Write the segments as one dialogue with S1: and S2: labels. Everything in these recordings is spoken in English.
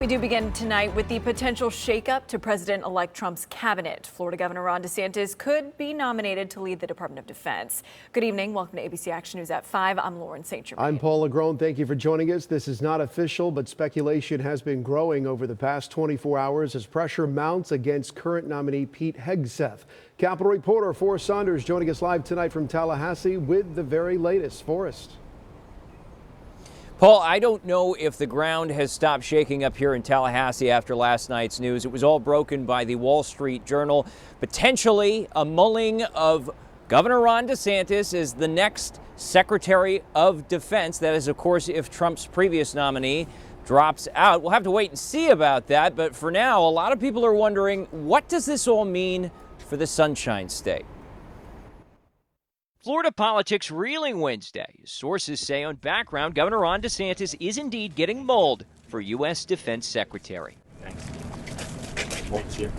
S1: We do begin tonight with the potential shakeup to President-elect Trump's cabinet. Florida Governor Ron DeSantis could be nominated to lead the Department of Defense. Good evening. Welcome to ABC Action News at 5. I'm Lauren St. Germain.
S2: I'm Paul Lagrone. Thank you for joining us. This is not official, but speculation has been growing over the past 24 hours as pressure mounts against current nominee Pete Hegseth. Capitol reporter Forrest Saunders joining us live tonight from Tallahassee with the very latest. Forrest.
S3: Paul, I don't know if the ground has stopped shaking up here in Tallahassee after last night's news. It was all broken by the Wall Street Journal. Potentially a mulling of Governor Ron DeSantis as the next Secretary of Defense. That is, of course, if Trump's previous nominee drops out. We'll have to wait and see about that. But for now, a lot of people are wondering, what does this all mean for the Sunshine State? Florida politics reeling Wednesday. Sources say on background, Governor Ron DeSantis is indeed getting mulled for U.S. Defense Secretary.
S4: Thanks.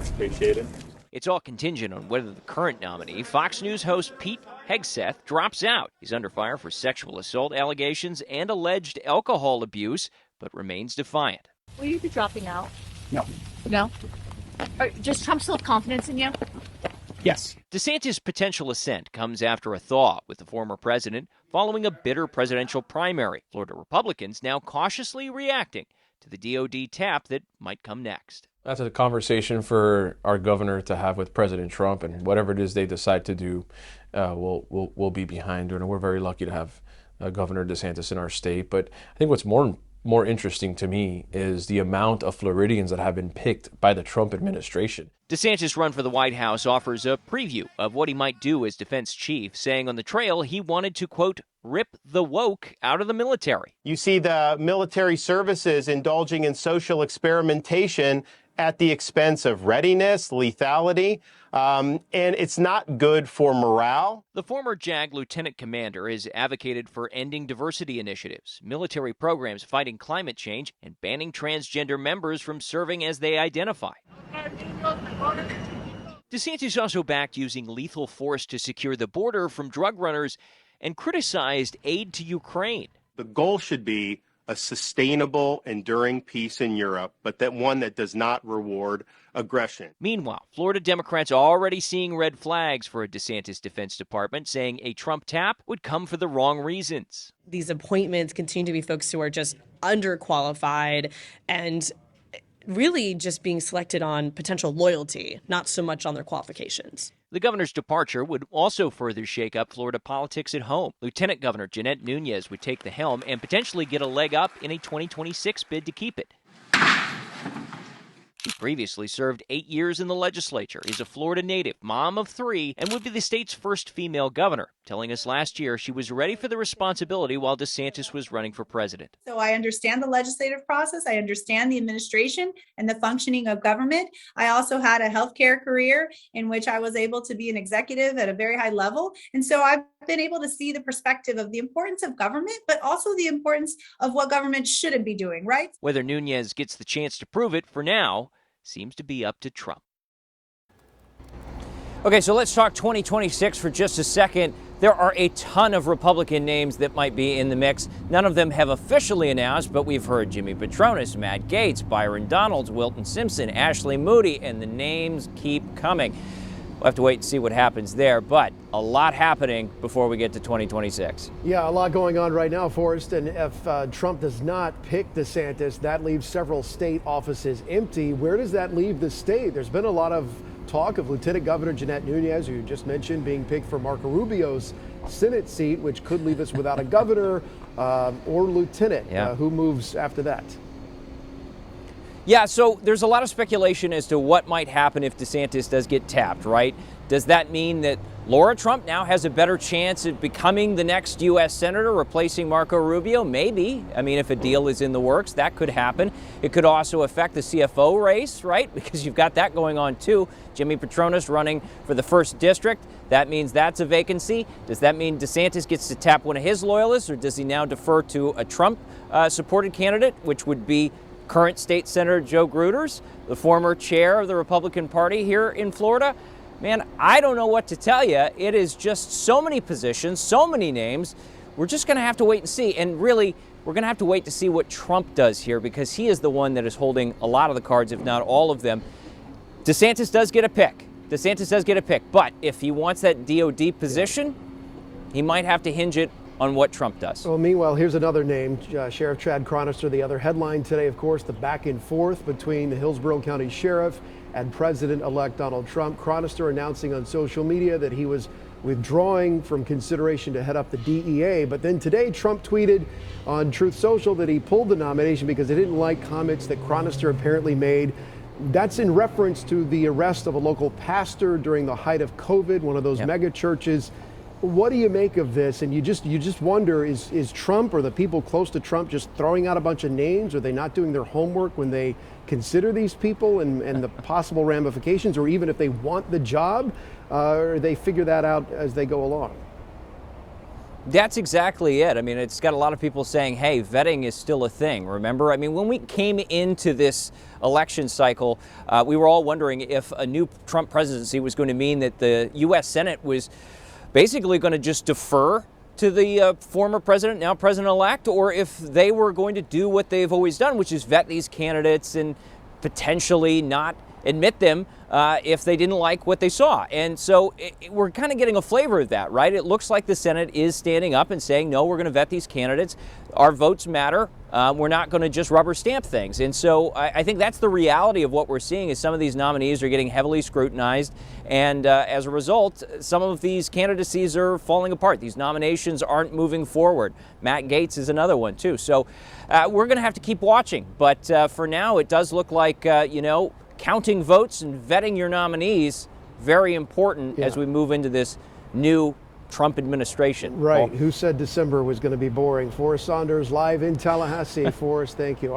S4: Appreciate it.
S3: It's all contingent on whether the current nominee, Fox News host Pete Hegseth, drops out. He's under fire for sexual assault allegations and alleged alcohol abuse, but remains defiant.
S5: Will you be dropping out?
S4: No.
S5: No? Does Trump still have confidence in you?
S4: Yes.
S3: DeSantis' potential ascent comes after a thaw with the former president following a bitter presidential primary. Florida Republicans now cautiously reacting to the DOD tap that might come next.
S6: That's a conversation for our governor to have with President Trump, and whatever it is they decide to do, we'll be behind. And we're very lucky to have Governor DeSantis in our state. But I think what's more interesting to me is the amount of Floridians that have been picked by the Trump administration.
S3: DeSantis' run for the White House offers a preview of what he might do as defense chief, saying on the trail he wanted to, quote, rip the woke out of the military.
S7: You see the military services indulging in social experimentation at the expense of readiness, lethality, and it's not good for morale.
S3: The former JAG lieutenant commander has advocated for ending diversity initiatives, military programs fighting climate change, and banning transgender members from serving as they identify. DeSantis also backed using lethal force to secure the border from drug runners and criticized aid to Ukraine.
S7: The goal should be a sustainable, enduring peace in Europe, but that one that does not reward aggression.
S3: Meanwhile, Florida Democrats are already seeing red flags for a DeSantis Defense Department, saying a Trump tap would come for the wrong reasons.
S8: These appointments continue to be folks who are just underqualified and really just being selected on potential loyalty, not so much on their qualifications.
S3: The governor's departure would also further shake up Florida politics at home. Lieutenant Governor Jeanette Nunez would take the helm and potentially get a leg up in a 2026 bid to keep it. She previously served 8 years in the legislature, is a Florida native, mom of 3, and would be the state's first female governor, telling us last year she was ready for the responsibility while DeSantis was running for president.
S9: So I understand the legislative process. I understand the administration and the functioning of government. I also had a healthcare career in which I was able to be an executive at a very high level. And so I've been able to see the perspective of the importance of government, but also the importance of what government shouldn't be doing, right?
S3: Whether Nunez gets the chance to prove it, for now, seems to be up to Trump. Okay, so let's talk 2026 for just a second. There are a ton of Republican names that might be in the mix. None of them have officially announced, but we've heard Jimmy Patronis, Matt Gaetz, Byron Donalds, Wilton Simpson, Ashley Moody, and the names keep coming. We'll have to wait and see what happens there, but a lot happening before we get to 2026.
S2: Yeah, a lot going on right now, Forrest. And if Trump does not pick DeSantis, that leaves several state offices empty. Where does that leave the state? There's been a lot of talk of Lieutenant Governor Jeanette Nunez, who you just mentioned, being picked for Marco Rubio's Senate seat, which could leave us without a governor or lieutenant.
S3: Yeah.
S2: Who moves after that?
S3: Yeah, so there's a lot of speculation as to what might happen if DeSantis does get tapped, right? Does that mean that Laura Trump now has a better chance of becoming the next U.S. Senator, replacing Marco Rubio? Maybe. I mean, if a deal is in the works, that could happen. It could also affect the CFO race, right? Because you've got that going on, too. Jimmy Patronis running for the 1st District. That means that's a vacancy. Does that mean DeSantis gets to tap one of his loyalists, or does he now defer to a Trump-supported candidate, which would be current State Senator Joe Gruters, the former chair of the Republican Party here in Florida? Man, I don't know what to tell you. It is just so many positions, so many names. We're just going to have to wait and see. And really, we're going to have to wait to see what Trump does here, because he is the one that is holding a lot of the cards, if not all of them. DeSantis does get a pick. DeSantis does get a pick. But if he wants that DOD position, he might have to hinge it on what Trump does.
S2: Well, meanwhile, here's another name, Sheriff Chad Chronister. The other headline today, of course, the back and forth between the Hillsborough County Sheriff and President-elect Donald Trump. Chronister announcing on social media that he was withdrawing from consideration to head up the DEA. But then today, Trump tweeted on Truth Social that he pulled the nomination because he didn't like comments that Chronister apparently made. That's in reference to the arrest of a local pastor during the height of COVID, one of those mega churches. What do you make of this? And you just wonder, is Trump or the people close to Trump just throwing out a bunch of names? Are they not doing their homework when they consider these people and the possible ramifications, or even if they want the job, or they figure that out as they go along?
S3: That's exactly it. I mean, it's got a lot of people saying, hey, vetting is still a thing. Remember? I mean, when we came into this election cycle, we were all wondering if a new Trump presidency was going to mean that the U.S. Senate was basically going to just defer to the former president, now president-elect, or if they were going to do what they've always done, which is vet these candidates and potentially not admit them if they didn't like what they saw. And so we're kind of getting a flavor of that, right? It looks like the Senate is standing up and saying, no, we're going to vet these candidates. Our votes matter. We're not going to just rubber stamp things. And so I think that's the reality of what we're seeing, is some of these nominees are getting heavily scrutinized. And as a result, some of these candidacies are falling apart. These nominations aren't moving forward. Matt Gaetz is another one, too. So we're going to have to keep watching. But for now, it does look like, counting votes and vetting your nominees, very important as we move into this new Trump administration.
S2: Right. Who said December was going to be boring? Forrest Saunders live in Tallahassee. Forrest, thank you.